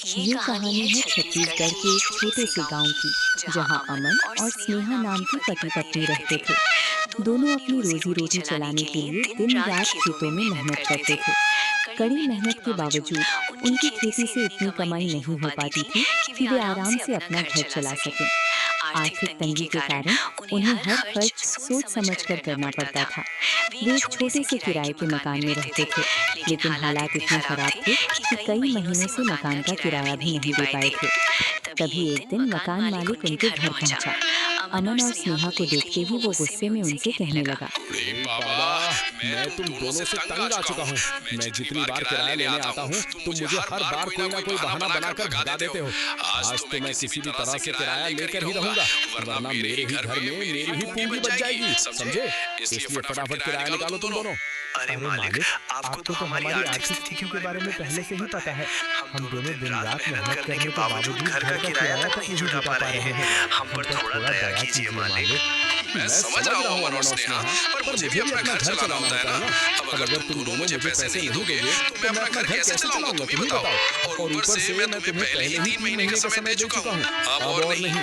ये कहानी है छत्तीसगढ़ के एक छोटे से गांव की, जहां अमन और स्नेहा नाम के पति पत्नी रहते थे। दोनों अपनी रोजी रोटी चलाने के लिए दिन रात खेतों में मेहनत करते थे। कड़ी मेहनत के बावजूद उनकी खेती से इतनी कमाई नहीं हो पाती थी कि वे आराम से अपना घर चला सकें। आर्थिक तंगी के कारण उन्हें हर खर्च सोच समझकर करना पड़ता था। वे एक छोटे से किराए के मकान में रहते थे, लेकिन हालात इतने खराब थे कि कई महीनों से मकान का किराया भी नहीं दे पाए थे। तभी एक दिन मकान मालिक उनके घर पहुंचा। अमन और स्नेहा को देखते ही वो गुस्से में उनसे कहने लगा, अरे बाबा, मैं तुम दोनों से तंग आ चुका हूँ। मैं जितनी बार किराया लेने आता हूँ तुम मुझे हर बार कोई ना कोई बहाना बनाकर भगा देते हो। आज तो मैं किसी भी तरह से किराया लेकर ही रहूंगा, वरना मेरे ही घर में मेरी ही पूंजी बच जाएगी, समझे? इसलिए फटाफट किराया निकालो तुम दोनों। अरे मालिक, आपको तो हमारी आर्थिक स्थितियों के बारे में पहले से ही पता है। हम दोनों दिन रात मेहनत करने के बावजूद घर का किराया तक नहीं जुटा पा रहे हैं। हम पर थोड़ा दया कीजिए मालिक। मैं समझ रहा हूँ अमन और स्नेहा, पर मुझे भी अपना घर चलाना होता है ना। अब अगर तुम दोनों मुझे पैसे नहीं दोगे तो मैं अपना घर कैसे चलाऊंगा, तुम ही बताओ। और ऊपर से मैं तुम्हें पहले ही 3 महीने का समय दे चुका हूँ, अब और नहीं।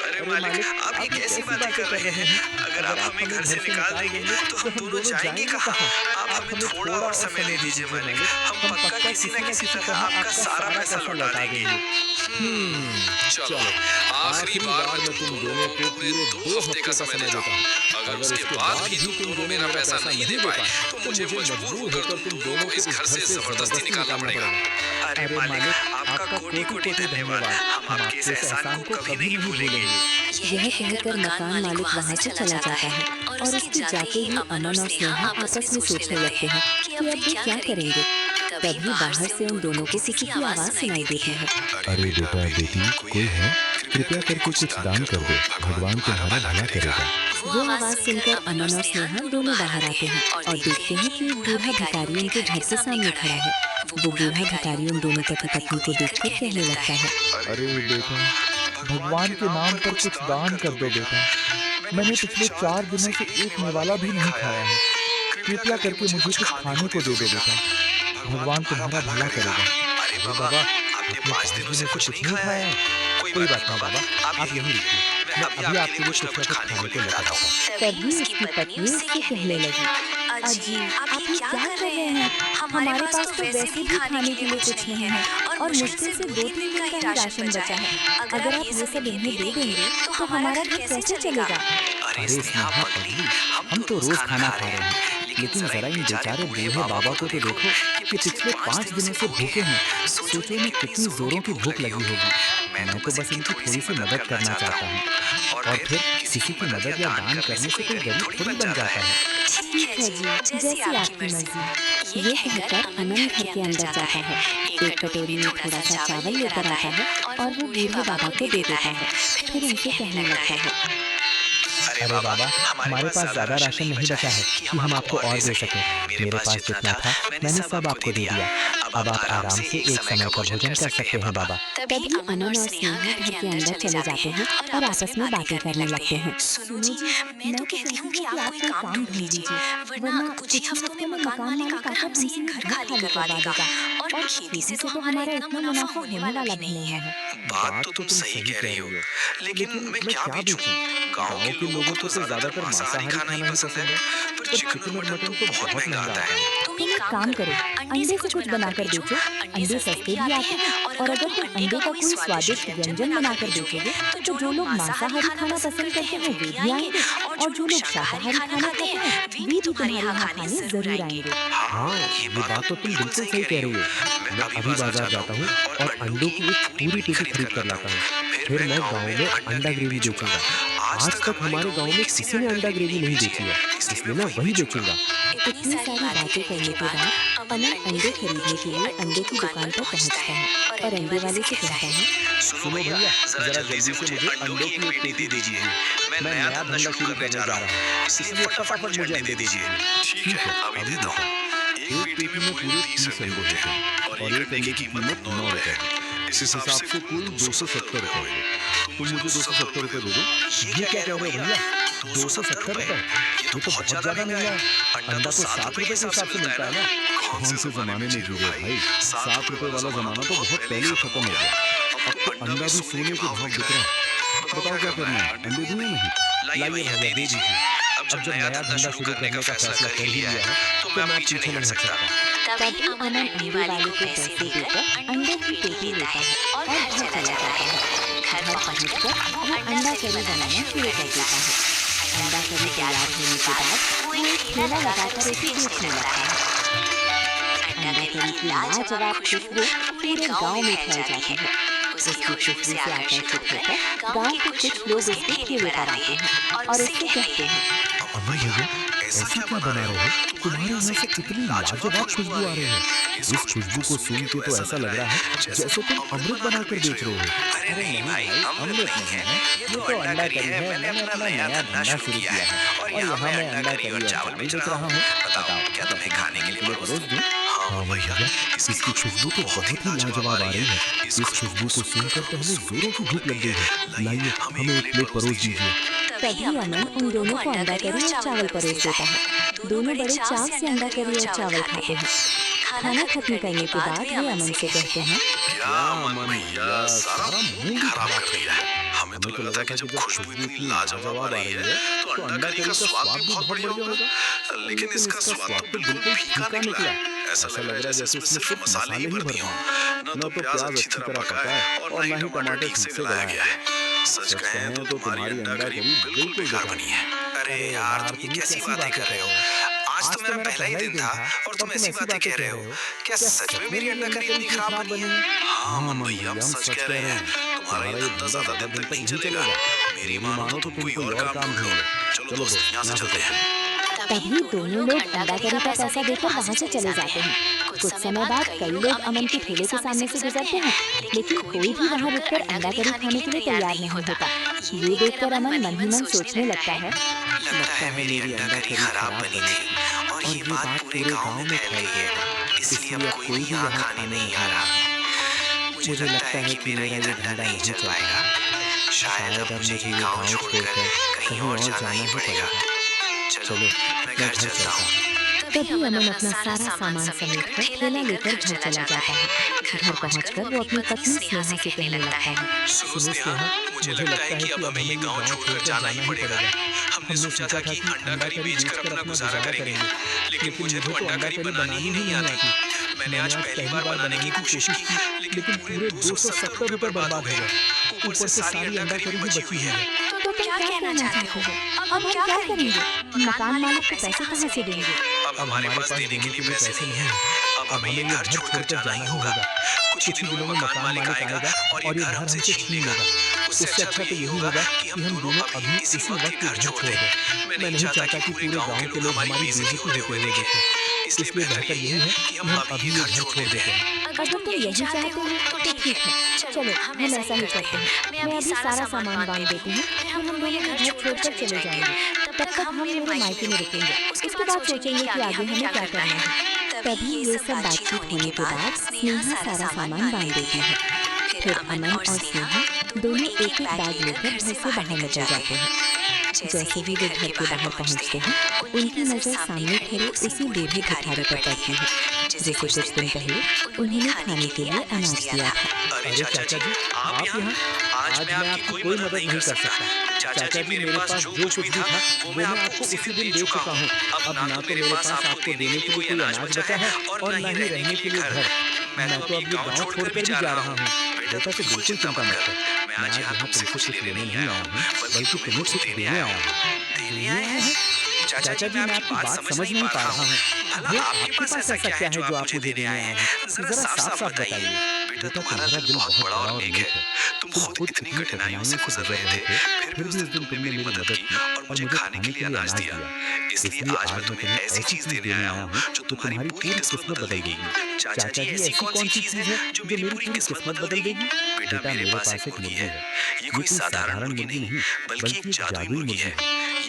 अरे मालिक, आप ये कैसी बातें कर रहे हैं? अगर आप हमें घर से निकाल देंगे तो हम दोनों जाएंगे कहाँ? आप हमें थोड़ा और समय दे दीजिए मालिक। हम पक्का किसी न किसी तरह आपका सारा पैसा लौटा देंगे। चलो, आखिरी बार मैं तुम दोनों को पूरे 2 हफ्ते का समय देता हूँ। अगर उसके बाद भी तुम दोनों मेरा पैसा नहीं दे पाए तो मुझे मजबूर होकर तुम दोनों को इस घर से जबरदस्ती निकालना पड़ेगा। अरे मालिक, आपका कोटि कोटि धन्यवाद। हम आपके इस एहसान को कभी नहीं भूलेंगे। यह कहकर मकान मालिक वहाँ से चला जाता है और उसके जाते ही अमन और स्नेहा आपस में सोचने लगते हैं कि अब वे क्या करेंगे। तभी बाहर से उन दोनों को किसी की आवाज सुनाई देती है। अरे बेटा बेटी, कोई है? कृपया करके कुछ दान कर दो, भगवान तुम्हारा भला करेगा। वो आवाज सुनकर अमन और स्नेहा दोनों बाहर आते हैं और देखते हैं कि एक बूढ़ा भिखारी उनके घर के सामने खड़ा है। वो बूढ़ा भिखारी उन दोनों पति पत्नी को देखकर कहने लगता है, अरे बेटा, भगवान के नाम पर कुछ दान कर दो बेटा। मैंने पिछले 4 दिनों से एक निवाला भी नहीं खाया है। कृपया करके मुझे कुछ खाने को दे दो बेटा, भगवान तुम्हारा भला करेगा। अरे बाबा, आपने 5 दिनों से कुछ नहीं खाया है? कोई बात नहीं बाबा, आप यहीं रुकिए, मैं अभी आपके लिए कुछ ना कुछ खाने को लेकर आता हूँ। तभी उसकी पत्नी उससे कहने लगी, अजी आप ये क्या कर रहे हैं? हमारे पास तो वैसे भी खाने के लिए कुछ नहीं है और मुश्किल से 2-3 दिन का ही राशन बचा है। अगर आप ये सब इन्हें दे देंगे तो हमारा घर कैसे चलेगा? अरे स्नेहा पगली, हम तो रोज खाना खा रहे हैं, लेकिन जरा इन बेचारे बूढ़े बाबा को तो देखो कि पिछले 5 दिनों से भूखे हैं। सोचो इन्हें कितनी जोरों की भूख लगी होगी। मैं तो बस इनकी थोड़ी सी मदद करना चाहता हूँ, और फिर किसी की मदद या दान करने से कोई गरीब थोड़ी बन जाता है। ठीक है जी, जैसी आपकी मर्जी। ये कहकर अमन घर के अंदर जाता है, एक कटोरी में थोड़ा सा चावल लेकर आता है और वो बूढ़े बाबा को दे देता है। फिर उनसे कहने लगता है, अरे बाबा, हमारे पास ज्यादा राशन नहीं बचा है कि हम आपको और दे सकें। मेरे पास जितना था मैंने सब आपको दे दिया। अब आप आराम से एक समय का भोजन कर सकते हैं बाबा। तभी अमन और स्नेहा घर के अंदर चले जाते हैं और आपस में बातें करने लगते हैं। सुनो जी, मैं तो कहती हूँ कि आप कोई काम ढूंढ लीजिए, वरना कुछ ही हफ्तों में मकान मालिक आकर हमसे ये घर खाली करवा देगा और खेती से तो हमारा इतना मुनाफा होने वाला भी नहीं है। बात तो तुम सही कह रही हो, लेकिन मैं क्या बेचूं? गांव के लोगों को तो ज्यादातर मांसाहारी खाना ही पसंद है, पर चिकन और मटन तो बहुत महंगा आता है। तुम एक काम करो, अंडे से कुछ बनाकर बेचो। अंडे सस्ते भी आते हैं और अगर तुम अंडे का कोई स्वादिष्ट व्यंजन बनाकर बेचोगे तो जो लोग मांसाहारी खाना पसंद करते हैं वे भी आएंगे और जो लोग शाकाहारी खाना खाते हैं वे भी तुम्हारे यहाँ खाने जरूर आएंगे। हाँ, ये बात तो तुम बिल्कुल सही कह रही हो। मैं अभी बाजार जाता हूँ और अंडों की एक पूरी पेटी खरीद कर लाता हूँ। फिर मैं गाँव में अंडा ग्रेवी बेचूंगा। आज तक हमारे गांव में किसी ने अंडा ग्रेवी नहीं बेची है, इसलिए मैं वही बेचूंगा। इतनी सारी बातें करने के बाद अमन अंडे खरीदने के लिए अंडे की दुकान पर पहुंचता है और अंडे वाले से कहता है, सुनो भैया, जरा जल्दी से मुझे अंडों की एक पेटी दीजिए। मैं नया धंधा शुरू करने जा रहा हूँ, इसलिए फटाफट मुझे अंडे दीजिए। ठीक है, अभी देता हूँ। एक पेटी में पूरे 30 अंडे होते हैं और एक अंडे की कीमत 9 रुपए है। इस हिसाब से कुल 270 रुपए हुए। तुम मुझे 270 रुपए दे दो। ये क्या कह रहे हो भैया? 270 रुपए, ये तो बहुत ज्यादा महंगा है। अंडा तो 7 रुपए के हिसाब से मिलता है ना। कौन से जमाने में जी रहे हो भाई? 7 रुपए वाला जमाना तो बहुत पहले ही खत्म हो गया। अब तो अंडा भी सोने के भाव बिक रहा है। बताओ क्या करना है? अंडे दूं या नहीं? लाइए भैया, दे दीजिए। अब जब नया धंधा शुरू करने का फैसला कर ही लिया है तो मैं पीछे नहीं हट सकता। तभी अमन अंडे वाले को पैसे देकर अंडे की पेटी लेता है और घर चला जाता है। घर पहुंचकर वो अंडा करी बनाना शुरू कर देता है। अंडा करी तैयार होने के बाद वो एक ठेला लगाकर इसे बेचने लगता है। अंडा करी की लाजवाब खुशबू पूरे गांव में फैल जाती है। उसकी खुशबू से आकर्षित होकर गांव के कुछ लोग उसके ठेले पर आते हैं और उससे कहते हैं, अम्मा ये ऐसा क्या बना रहे हो? तुम्हारे यहाँ से कितनी लाजवाब खुशबू आ रही है। इस खुशबू को सुन के तो ऐसा लग रहा है जैसे तुम अमृत बनाकर बेच रहे हो। अरे नहीं भाई, अमृत नहीं है, ये तो अंडा करी है। मैंने अपना नया धंधा शुरू किया है और यहाँ मैं अंडा करी और चावल बेच रहा हूँ। बताओ क्या तुम्हें खाने के लिए परोस दूं? हाँ भैया, इसकी खुशबू तो बहुत ही लाजवाब आ रही है। इस खुशबू को सुनकर तो हमें जोरों की भूख लग गई है। लाइए हमें एक प्लेट परोस दीजिए। तभी अमन उन दोनों को अंडा करी और चावल परोस देता है। दोनों बड़े चाव से अंडा करी और चावल खाते हैं। खाना खत्म करने के बाद वे अमन से कहते हैं, क्या अमन भैया, सारा मूड खराब कर दिया है। हमें तो लगा था कि जब खुशबू इतनी लाजवाब आ रही है तो अंडा करी का स्वाद भी बहुत बढ़िया होगा, लेकिन इसका स्वाद तो बिल्कुल फीका निकला। ऐसा लग रहा है जैसे इसमें सिर्फ मसाले ही भर दिए हों। न तो प्याज अच्छी तरह पका है और न ही टमाटर ठीक से गलाया गया है। सच कहें तो तुम्हारी अंडा करी बिल्कुल बेकार बनी है। अरे यार, तुम ये कैसी बातें कर रहे हो? आज तो मेरा पहला ही दिन था और तुम ऐसी बातें कह रहे हो। क्या सच में मेरी अंडा करी इतनी खराब बनी है? हाँ मन भैया, हम सच कह रहे हैं। तुम्हारा ये धंधा ज्यादा दिन तक नहीं चलेगा। मेरी मानो तो कोई और काम ढूंढो। चलो दोस्त, यहाँ से चलते हैं। तभी दोनों लोग अंडा करी का पैसा देकर वहाँ से चले जाते हैं। कुछ समय बाद कई लोग अमन के ठेले के सामने से गुजरते हैं, लेकिन कोई भी वहाँ रुककर अंडा करी खाने के लिए तैयार नहीं होता। ये देखकर अमन मन ही मन सोचने लगता है, लगता है मेरी अंडा करी खराब बनी थी और ये बात पूरे गांव में फैल गई है, इसलिए अब कोई भी यहाँ खाने नहीं आ रहा। मुझे लगता है कि मेरा ये धंधा नहीं चल पाएगा। शायद अब मुझे ये गांव छोड़कर कहीं और जाना ही पड़ेगा। चलो मैं घर चलता हूँ। तभी अमन अपना सारा सामान समेटकर ठेला लेकर घर चला जाता है। घर पहुंचकर वो अपनी पत्नी स्नेहा से कहने लगता है, सुनो स्नेहा, मुझे लगता है कि अब हमें ये गांव छोड़कर जाना ही पड़ेगा। हमने सोचा था कि अंडा करी बेचकर अपना गुजारा करेंगे, लेकिन मुझे तो अंडा करी बनानी ही नहीं आती। मैंने आज पहली बार बनाने की कोशिश की, लेकिन पूरे 270 रुपए बर्बाद हो गए। ऊपर से सारी अंडा करी भी बची हुई है। तो तुम क्या कहना चाहते हो? अब हम क्या करेंगे? मकान मालिक को पैसे कहाँ से देंगे? अब हमारे पास देने के लिए पैसे नहीं हैं। अब हमें ये घर छोड़कर जाना ही होगा। कुछ ही दिनों में मकान मालिक आएगा और ये घर हमसे छीन लेगा। उससे अच्छा तो यही होगा कि हम दोनों अभी इसी वक्त घर छोड़ दें। मैं नहीं चाहता कि पूरे गांव के लोग हमारी बेइज्जती होते हुए देखें। इसलिए बेहतर यही है कि हम अभी ये घर छोड़ देते हैं। अगर तुम यही चाहते हो तो ठीक है, चलो हम ऐसा ही करते हैं। मैं अभी सारा सामान बांध देती हूँ, फिर हम दोनों घर छोड़कर चले जाएंगे। तब तक हम मेरे मायके में रुकेंगे, उसके बाद सोचेंगे कि आगे हमें क्या करना है। तभी ये सब बातचीत होने के बाद स्नेहा सारा सामान बांध देती है। फिर अमन और स्नेहा दोनों एक एक बैग लेकर घर से बाहर निकल जाते हैं। जैसे ही वे घर के बाहर पहुंचते हैं, उनकी नजर सामने खड़े उसी बूढ़े भिखारी पर पड़ती है, जिसे कुछ दिन पहले उन्होंने खाने के लिए अनाज दिया था। अरे चाचा जी, आप यहाँ? आज मैं आपकी कोई मदद नहीं कर सकता। चाचा जी, मेरे पास जो कुछ भी था वो मैं आपको उसी दिन दे चुका हूँ। अब ना तो मेरे पास आपको देने के लिए कोई अनाज बचा है और ना ही रहने के लिए घर। मैं तो अब ये गाँव छोड़कर भी जा रहा हूँ। बेटा तो बिल्कुल चिंता मत कर। मैं आज यहाँ तुमसे कुछ लेने नहीं आया हूँ, बल्कि तुम्हें कुछ देने आया हूँ। देने आया है? चाचा जी, मैं आपकी बात समझ नहीं पा रहा हूँ। ये आपके पास ऐसा क्या है जो आप मुझे देने आए हैं? जरा साफ साफ बताइए। बेटा, तुम्हारा दिल बहुत बड़ा और नेक है। तुम खुद इतनी कठिनाइयों से गुजर रहे थे, फिर भी उस दिन तुमने मेरी मदद की और मुझे खाने के लिए अनाज दिया। इसलिए आज मैं तुम्हें ऐसी चीज देने आया हूँ जो तुम्हारी पूरी किस्मत बदल देगी। चाचा जी, ऐसी कौन सी चीज है जो मेरी पूरी किस्मत बदल देगी? बेटा, मेरे पास एक मुर्गी है। ये कोई साधारण मुर्गी नहीं, बल्कि एक जादुई मुर्गी है।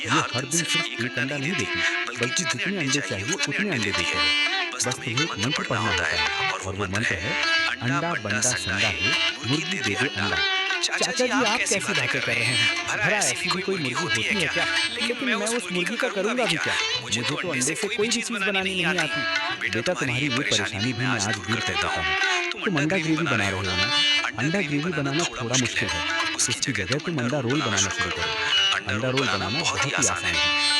ये हर दिन सिर्फ एक अंडा नहीं देती, बल्कि जितने अंडे चाहिए उतने अंडे देती है। बस तुम्हें एक मंत्र पढ़ना होता है और वो मंत्र है, अंडा बंडा संडा है, मुर्गी दे दे अंडा। चाचा जी आप कैसी बातें कर रहे हैं? भला ऐसी भी कोई मुर्गी होती है क्या? लेकिन मैं उस मुर्गी का करूंगा भी क्या? मुझे तो अंडे से कोई भी चीज बनानी नहीं आती। बेटा तुम्हारी ये परेशानी भी मैं आज दूर कर देता हूँ। तुम अंडा ग्रेवी बना रहे हो ना? अंडा ग्रेवी बनाना थोड़ा मुश्किल है। इसकी जगह तुम अंडा रोल बनाना शुरू करो। अंडा रोल बनाना बहुत ही आसान है।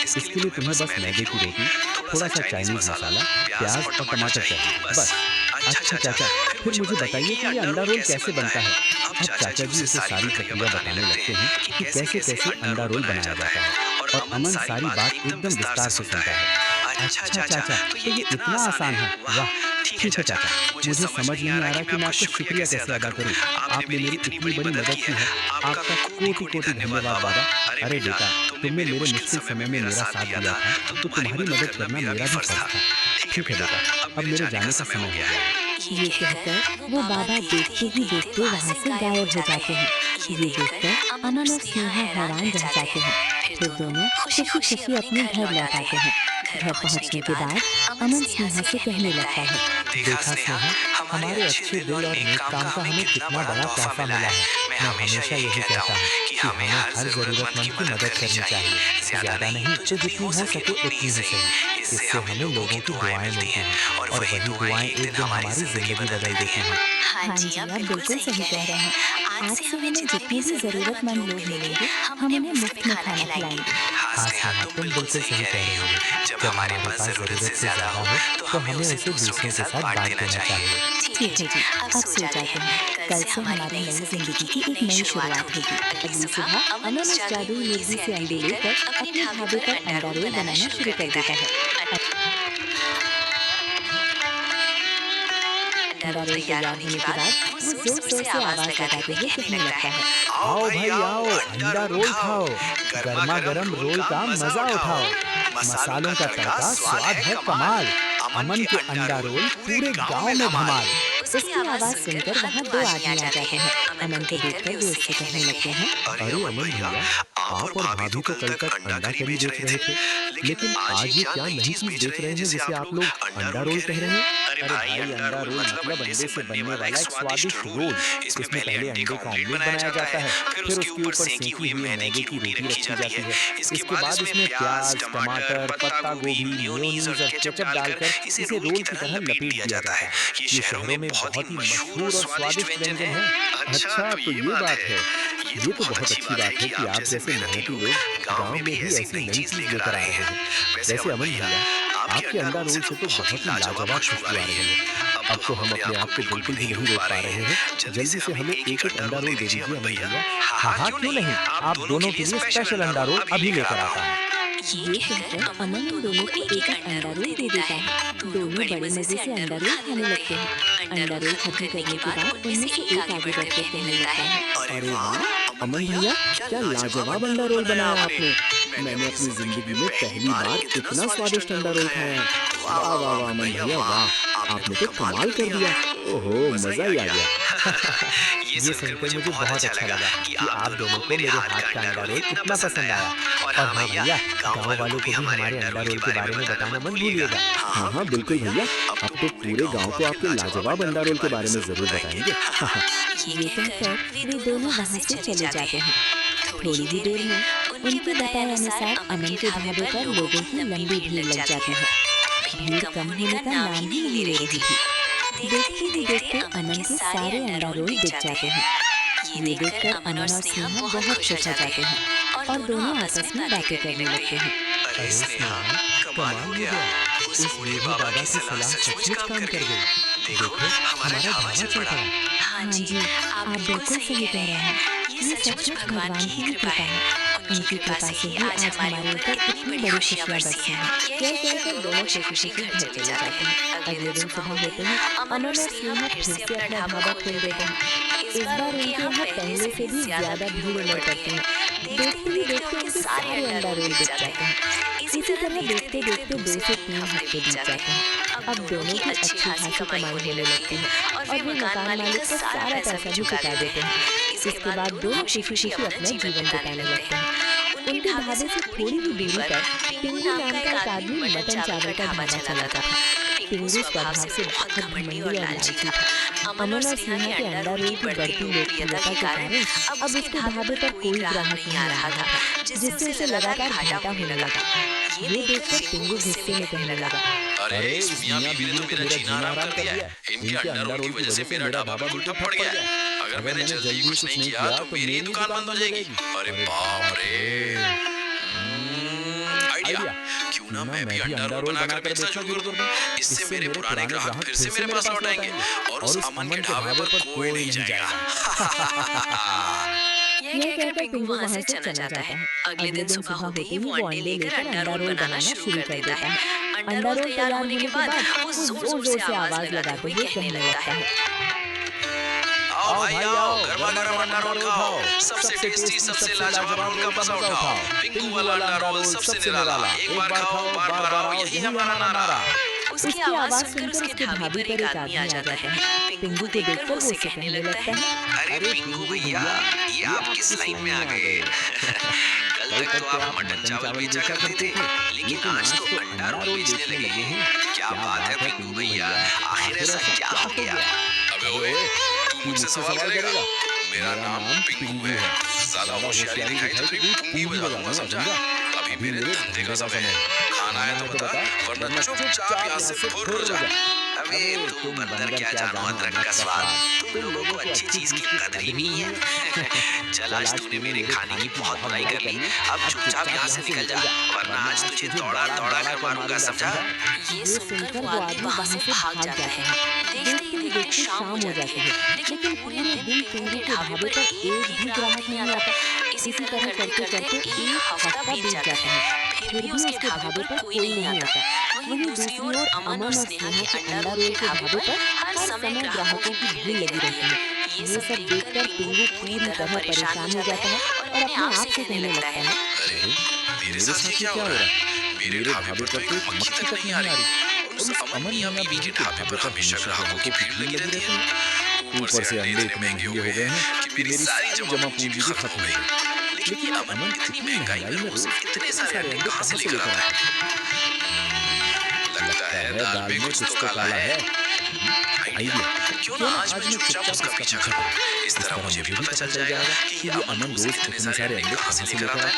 इसके लिए तुम्हें बस मैदे की रोटी, थोड़ा सा चाइनीज मसाला, प्याज और टमाटर चाहिए, बस। अच्छा चाचा, फिर मुझे बताइए कि ये अंडा रोल कैसे बनता है? अब चाचा जी इसे सारी प्रक्रिया बताने लगते हैं कि कैसे कैसे अंडा रोल बनाया जाता है और अमन सारी बात एकदम विस्तार से सुनता है। अच्छा चाचा, तो ये इतना आसान है? वाह, ठीक है चाचा। मुझे समझ नहीं आ रहा कि मैं आपको शुक्रिया कैसे अदा करूं। आपने मेरी इतनी बड़ी मदद की है। आपका कोटि कोटि धन्यवाद बाबा। अरे बेटा, तुमने मेरे मुश्किल समय में मेरा साथ दिया था, तो तुम्हारी मदद करना मेरा भी फर्ज था। ठीक है बेटा, अब मेरे जाने का समय हो गया। ये कहकर वो बाबा देखते ही देखते वहाँ से गायब हो जाते हैं। ये देखकर अमन और स्नेहा हैरान रह जाते हैं। फिर दोनों खुशी खुशी अपने घर लौट आते हैं। घर पहुँचने के बाद अमन स्नेहा से कहने लगता है, देखा स्नेहा, हमारे अच्छे दिल और नेक काम का हमें कितना बड़ा तोहफा मिला है। मैं हमेशा यही कहता हूँ कि हमें हर जरूरतमंद की मदद करनी चाहिए। ज्यादा नहीं तो जितनी हो सके उतनी ही सही। इससे हमें लोगों की दुआएं मिलती हैं और वही दुआएं एक दिन हमारी जिंदगी बदल देती हैं। हाँ जी, आप बिल्कुल सही कह रहे हैं। आज से हमें जितने भी जरूरतमंद लोग मिलेंगे, हम उन्हें मुफ्त में खाना खिलाएंगे। हाँ स्नेहा, तुम बिल्कुल सही कह रही हो। जब हमारे पास जरूरत से ज्यादा हो तो हमें उसे दूसरों के साथ बांट देना चाहिए। ठीक है जी, अब सो जाते हैं। कल से हमारी नई जिंदगी की एक नई शुरुआत होगी। अगली सुबह अमन उस जादुई मुर्गी से अंडे लेकर अपने ढाबे पर अंडा रोल बनाना शुरू कर देता है। अंडा रोल तैयार होने के बाद वो जोर शोर से आवाज लगाते हुए कहने लगता है, आओ भाई आओ, अंडा रोल खाओ, गर्मा गर्म रोल का मजा उठाओ। मसालों का तड़का, स्वाद है कमाल। अमन के अंडा रोल पूरे गांव में धमाल। उसकी आवाज सुनकर वहाँ दो आदमी आ जाते हैं। अमन को देखकर वे उससे कहने लगते हैं, अरे अमन भैया, आप और भाभी तो कल तक अंडा करी बेच रहे थे, लेकिन आज ये क्या नई चीज बेच रहे हैं जिसे आप लोग अंडा रोल कह रहे हैं? अरे भाई, अंडा रोल मतलब अंडे से बनने वाला एक स्वादिष्ट रोल। इसमें पहले अंडे का ऑमलेट बनाया जाता है, फिर उसके ऊपर सेंकी हुई मैदे की रोटी रखी जाती है। इसके बाद इसमें प्याज, टमाटर, पत्ता गोभी, मेयोनीज और केचप डालकर इसे रोल की तरह लपेट दिया जाता है। ये शहरों में बहुत ही मशहूर और स्वादिष्ट व्यंजन है। अच्छा, तो ये बात है। ये तो बहुत अच्छी बात है कि आप जैसे मेहनती लोग गांव में भी ऐसी नई चीज लेकर आ रहे हैं। वैसे अमन भैया, आपके अंडा रोल से तो बहुत ही लाजवाब खुशबू आ रही है। अब तो हम अपने आप को बिल्कुल भी नहीं रोक पा रहे हैं। जल्दी से हमें एक एक अंडा रोल दे दीजिए अमन भैया। हाँ, क्यों नहीं, आप दोनों के लिए स्पेशल अंडा रोल अभी लेकर आता हूँ। ये कहकर अमन उन दोनों को एक अंडा रोल दे देता है। दोनों बड़े मजे से अंडा रोल खाने लगते हैं। अंडा रोल खत्म करने के बाद उनमें से एक आगे बढ़कर कहने लगता है, अरे वाह अमन भैया, क्या लाजवाब अंडा रोल बनाया आपने। मैंने अपनी जिंदगी में पहली बार इतना स्वादिष्ट अंडा रोल खाया है। वाह वाह वाह अमन भैया, वाह, आपने तो कमाल कर दिया। ओहो, मजा ही आ गया। ये सुनकर मुझे बहुत अच्छा लगा कि आप दोनों को मेरे हाथ का अंडा रोल इतना पसंद आया। और हाँ भैया, गाँव वालों को भी हमारे अंडा रोल के बारे में बताना मत भूलिएगा। हाँ हाँ बिल्कुल भैया, अब तो पूरे गांव को आपके लाजवाब अंडा रोल के बारे में जरूर बताएंगे। ये कहकर वे दोनों वहाँ से चले जाते हैं। थोड़ी ही देर में उनके बताए अनुसार अमन के ढाबे पर लोगों की लंबी भीड़ लग जाती है। भीड़ कम होने का नाम ही नहीं ले रही थी। देखते ही देखते अमन के सारे अंडा रोल बिक जाते हैं। ये देखकर अमन और स्नेहा बहुत खुश हो जाते हैं और दोनों आपस में बातें करने लगते हैं। अरे स्नेहा, कमाल हो गया, उस बूढ़े बाबा की सलाह सचमुच काम कर गई। देखो, हमारा ढाबा चल रहा है। हाँ जी, आप बिल्कुल सही कह रहे हैं। ये सचमुच भगवान की ही कृपा है। उनकी कृपा से ही आज हमारे ऊपर इतनी बड़ी खुशियाँ बरसी हैं। कहकर दोनों खुशी के घर चले जाते हैं। अगले दिन सुबह होते ही अमन और स्नेहा फिर से अपना ढाबा खोल देते हैं। इस बार उनके यहाँ पहले से भी ज्यादा भीड़ उमड़ पड़ती है। देखते ही देखते उनके सारे अंडा रोल बिक जाते हैं। इसी तरह देखते देखते 2 से 3 हफ्ते बीत जाते हैं। अब दोनों की अच्छी खासी कमाई होने लगती है और वे मकान मालिक को सारा पैसा भी चुका देते हैं। इसके बाद दोनों खुशी अपना जीवन बिताने लगते हैं। उनके ढाबे से थोड़ी ही दूरी पर पिंगू नाम का एक आदमी मटन चावल का ढाबा चलाता था। पिंगू स्वभाव से बहुत घमंडी और लालची था। अमन और स्नेहा के अंडा रोल की बढ़ती लोकप्रियता के कारण अब उसके ढाबे पर कोई ग्राहक नहीं आ रहा था, जिससे उसे लगातार घाटा होने लगा। ये देखकर पिंगू गुस्से में कहने लगा, अरे इस मियां बीवी ने तो मेरा जीना हराम कर दिया। इनके अंडा रोल की वजह से मेरा ढाबा बिल्कुल ठप पड़ गया। अगर मैंने जल्दी कुछ नहीं किया तो मेरी ही दुकान बंद हो जाएगी। अरे बाप रे। आइडिया, क्यों ना मैं भी अंडा रोल बनाकर बेचना शुरू कर दूं। इससे मेरे पुराने ग्राहक फिर से मेरे पास लौट आएंगे और उस अमन के ढाबे पर कोई नहीं जाएगा। यह कहकर पिंगू वहाँ से चला जाता है। अगले दिन सुबह होते ही वो अंडे लेकर अंडा रोल बनाना शुरू कर देता है। अंडा रोल तैयार होने के बाद वो जोर जोर से आवाज लगाते हुए कहने लगता है, आओ भाई आओ, गर्मा गर्म अंडा रोल खाओ, सबसे टेस्टी सबसे लाजवाब रोल का मजा उठाओ। पिंगू वाला अंडा रोल सबसे निराला, एक बार खाओ बार बार आओ, यही हमारा नारा। उसकी आवाज सुनकर उसके ढाबे पर एक आदमी आ जाता है। पिंगू को देखकर वो उसे कहने लगता है, अरे पिंगू भैया, ये आप किस लाइन में आ गए? कल तक तो आप मटन चावल बेचा करते थे, लेकिन आज तो अंडा रोल बेचने लगे हैं। क्या बात है पिंगू भैया, आखिर ऐसा क्या हो गया? अबे ओए, तू मुझसे सवाल करेगा? मेरा नाम पिंगू है। ज्यादा होशियारी दिखाई तो तेरी पूंगी बजा दूंगा, समझा? अभी मेरे धंधे का समय है, खाना है तो बता, वरना चुपचाप यहाँ से फुर हो जा। अबे तुम बंदर क्या जानो अदरक का स्वाद, तुम लोगों को अच्छी चीज की कदर ही नहीं है। चल आज तूने मेरे खाने की बहुत बुराई कर ली, अब चुपचाप यहाँ से निकल जा, वरना आज तुझे दौड़ा दौड़ा कर मारूंगा, समझा? ये सुनकर वो आदमी वहाँ से भाग जाता है। देखते ही देखते शाम हो जाती है, लेकिन पूरे दिन पिंगू के ढाबे पर एक भी ग्राहक नहीं आता। इसी तरह करते करते एक हफ्ता बीत जाता है, फिर भी उसके ढाबे पर कोई नहीं आता। वहीं दूसरी ओर अमन और स्नेहा के अंडा रोल के ढाबे पर हर समय ग्राहकों की भीड़ लगी रहती है। ये सब देखकर पिंगू पूरी तरह परेशान हो जाता है और अपने आप से कहने लगता है, अरे मेरे साथ ये क्या हो रहा है? मेरे ढाबे पर कोई मक्खी तक नहीं आ रही। उस अमन मियां बीवी के ढाबे पर हमेशा ग्राहकों की भीड़ लगी रहती है। ऊपर से अंडे इतने महंगे हो गए हैं कि मेरी सारी जमा पूंजी भी खत्म हो गई। लेकिन अमन इतनी महंगाई में रोज कितने सारे अंडे कहाँ से लेकर आता है? लगता है दाल में कुछ तो काला है। आइडिया, क्यों ना आज मैं चुपचाप उसका पीछा करूं। इस तरह मुझे भी पता चल जाएगा कि ये अमन रोज इतने सारे अंडे कहाँ से लेकर आता है।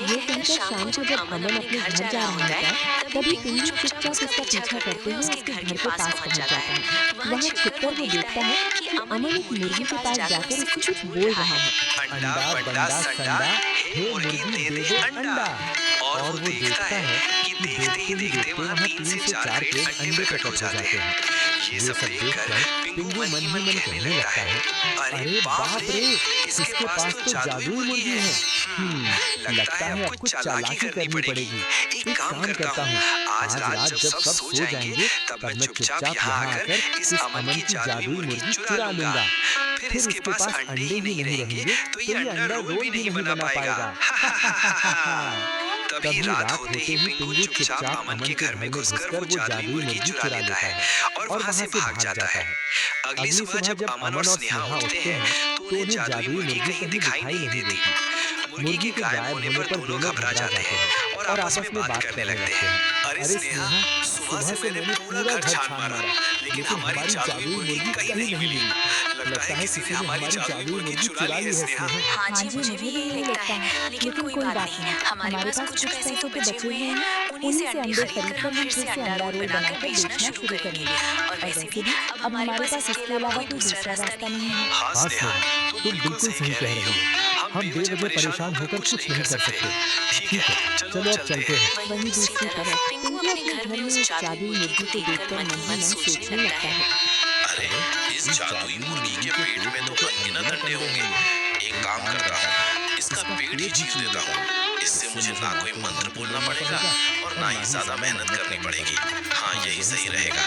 ये कहकर शाम को जब अमन अपने घर जा रहा होता है, तभी पिंगू चुपचाप उसका पीछा करते हुए उसके घर के पास पहुंच जाता है। वहाँ छुपकर वो देखता है कि अमन एक मुर्गी के पास जाकर उससे कुछ बोल रहा है। अंडा बंडा संडा, हे मुर्गी दे दे अंडा। और वो देखता है कि देखते ही देखते वहाँ 3 से 4 प्लेट अंडे प्रकट हो जाते हैं। ये सब देखकर पिंगू मन ही मन कहने लगता है, अरे बाप रे, इसके पास तो जादुई मुर्गी है। लगता है अब कुछ चालाकी करनी पड़ेगी। एक काम करता हूँ, आज रात जब सब सो जाएंगे तब मैं चुपचाप यहाँ आकर इस अमन की जादुई मुर्गी चुरा लूंगा। फिर इसके पास अंडे ही नहीं रहेंगे तो ये अंडा रोल भी नहीं बना पाएगा। तभी रात होते ही पिंगू चुपचाप अमन के घर में घुसकर वो जादुई मुर्गी चुरा लेता है और वहाँ से भाग जाता है। अगली सुबह जब अमन और स्नेहा उठते हैं तो उन्हें जादुई मुर्गी कहीं दिखाई नहीं देती। मुर्गी के गायब होने पर दोनों घबरा जाते हैं और आपस में बात करने लगते हैं। अरे स्नेहा, सुबह से मैंने पूरा घर छान मारा, लेकिन हमारी जादुई मुर्गी कहीं नहीं मिली। लगता है किसी ने हमारी जादुई मुर्गी चुरा ली है स्नेहा। हाँ जी, मुझे भी यही लगता है, लेकिन कोई बात नहीं, हमारे पास कुछ पैसे तो बचे हुए हैं, उन्हीं से अंडे खरीदकर हम फिर से अंडा रोल बनाकर बेचना शुरू करेंगे। और वैसे भी अब हमारे पास इसके अलावा कोई दूसरा रास्ता नहीं है। हाँ स्नेहा, तुम बिल्कुल सही कह रही हो। हम बेवजह परेशान होकर कुछ नहीं कर सकते। ठीक है, चलो अब चलते हैं। वहीं दूसरी तरफ पिंगू अपने घर में उस जादुई मुर्गी को देखकर मन ही मन सोचने लगता है, अरे इस जादुई मुर्गी के पेट में तो अनगिनत अंडे होंगे। एक काम करता हूँ, इसका पेट ही चीर देता हूँ। इससे मुझे ना कोई मंत्र बोलना पड़ेगा और ना ही ज्यादा मेहनत करनी पड़ेगी। हाँ, यही सही रहेगा।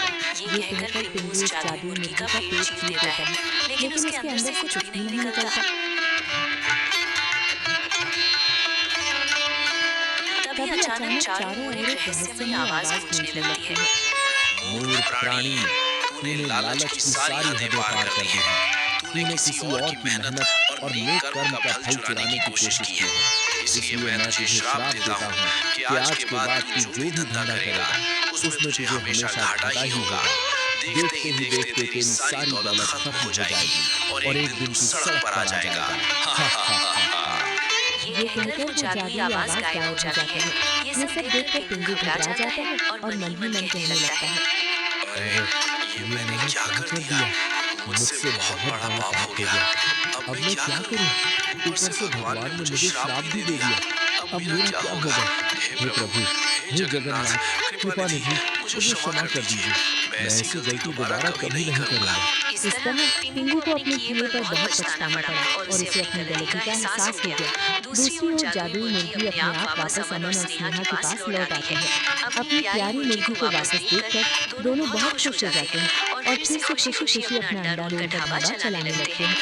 ये कहकर पिंगू उस जादुई मुर्गी का पेट चीर देता है, लेकिन उसके अंदर से कुछ भी नहीं निकलता। तभी अचानक चारों ओर एक रहस्यमय आवाज गूंजने लगती है। मूर्ख प्राणी, तूने लालच की सारी हदें पार कर दी हैं। तूने किसी और की मेहनत और नेक कर्म का फल चुराने की कोशिश की है। इसलिए मैं तुझे श्राप देता हूँ कि आज के बाद तू जो भी धंधा करेगा उसमें तुझे हमेशा घाटा ही होगा। देखते ही देखते तेरी सारी दौलत खत्म हो जाएगी और एक दिन तू सड़क पर आ जाएगा। हा हा हा हा। ये कहकर वो जादुई आवाज गायब हो जाती है। ये सब देखकर पिंगू घबरा जाता है और मन ही मन कहने लगता है, अरे ये मैंने क्या कर दिया? मुझसे बहुत बड़ा पाप हो गया। अब मैं क्या करूं? ऊपर से भगवान ने मुझे श्राप भी दे दिया। अब मेरा क्या होगा? हे प्रभु, हे जगन्नाथ, कृपा निधि, मुझे क्षमा कर दीजिए। मैं ऐसी गलती दोबारा कभी नहीं करूंगा। इस तरह पिंगू को अपने किए पर बहुत पछताना पड़ा और उसे अपनी गलती का एहसास हो गया। दूसरी ओर जादुई मुर्गी अपने आप वापस अमन और स्नेहा के पास लौट आते हैं। अपनी प्यारी मुर्गी को वापस देखकर दोनों बहुत खुश हो जाते हैं और फिर से खुशी खुशी अपना अंडा रोल का ढाबा चलाने लगते हैं।